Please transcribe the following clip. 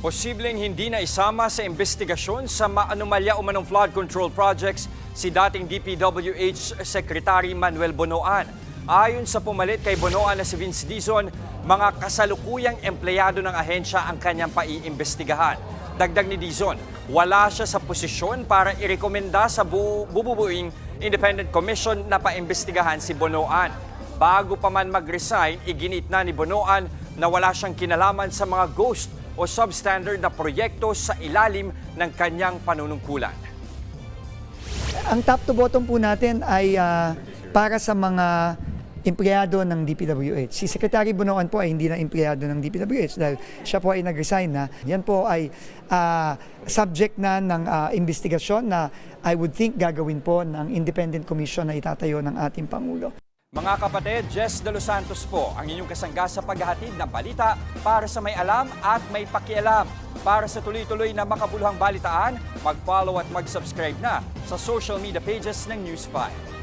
Posibleng hindi na isama sa imbestigasyon sa maanomalya umanong flood control projects si dating DPWH Secretary Manuel Bonoan. Ayon sa pumalit kay Bonoan na si Vince Dizon, mga kasalukuyang empleyado ng ahensya ang kanyang paiimbestigahan. Dagdag ni Dizon, wala siya sa posisyon para irekomenda sa bububuing independent commission na paimbestigahan si Bonoan. Bago pa man mag-resign, iginit na ni Bonoan na wala siyang kinalaman sa mga ghost o substandard na proyekto sa ilalim ng kanyang panunungkulan. Ang top to bottom po natin ay para sa mga empleyado ng DPWH. Si Secretary Bonoan po ay hindi na empleyado ng DPWH dahil siya po ay nag-resign na. Yan po ay subject na ng investigasyon na I would think gagawin po ng independent commission na itatayo ng ating Pangulo. Mga kapatid, Jess De Los Santos po ang inyong kasangga sa paghahatid ng balita para sa may alam at may pakialam. Para sa tuloy-tuloy na makabuluhang balitaan, mag-follow at mag-subscribe na sa social media pages ng News 5.